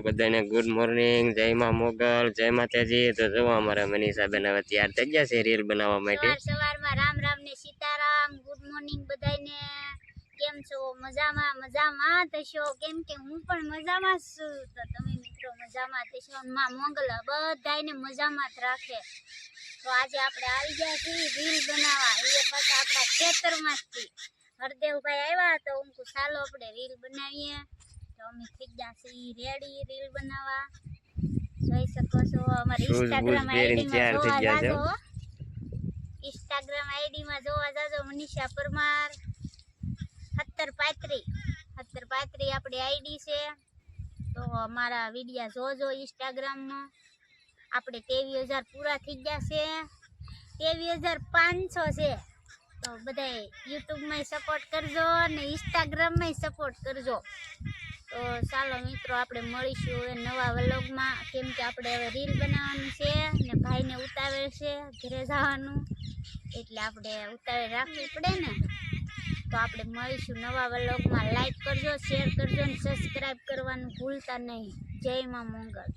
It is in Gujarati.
બધાને ગુડ મોર્નિંગ, જય માં મોગલ, જય માતાજી। તો જો અમારા મનીષાબેન હવે તૈયાર થઈ ગયા છે રીલ બનાવવા માટે। સવારમાં રામ રામ ને સીતારામ, ગુડ મોર્નિંગ બધાને। કેમ છો? મજામાં? મજામાં થશો, કેમ કે હું પણ મજામાં છું। તો તમે મિત્રો મજામાં થશો, માં મોગલ બધાને મજામાં જ રાખે। તો આજે આપણે આવી ગયા છીએ રીલ બનાવવા, એ પાછા આપણા ખેતરમાંથી હરદેવભાઈ આવ્યા તો હું ચાલો આપણે રીલ બનાવીએ। તો અમે થઈ ગયા છીએ રેડી રીલ બનાવવા। જોઈ શકો છો અમારી ઇન્સ્ટાગ્રામ આઈડીમાં જોવા જાજો, ઇન્સ્ટાગ્રામ આઈડીમાં જોવા જાજો મનીષા પરમાર 7035 આપણી આઈડી છે। તો અમારા વિડિયા જોજો ઇન્સ્ટાગ્રામમાં। આપણે 23,000 પૂરા થઈ ગયા છે, 23,500 છે। તો બધાય યુટ્યુબમાં સપોર્ટ કરજો અને ઇન્સ્ટાગ્રામમાં સપોર્ટ કરજો। તો ચાલો મિત્રો આપણે મળીશું હવે નવા વ્લોગમાં, કેમ કે આપણે હવે રીલ બનાવવાની છે ને ભાઈને ઉતાવળ છે ઘરે જવાનું, એટલે આપણે ઉતાવળ રાખવી પડે ને। તો આપણે મળીશું નવા વ્લોગમાં। લાઈક કરજો, શેર કરજો અને સબસ્ક્રાઈબ કરવાનું ભૂલતા નહીં। જય માં મંગલ।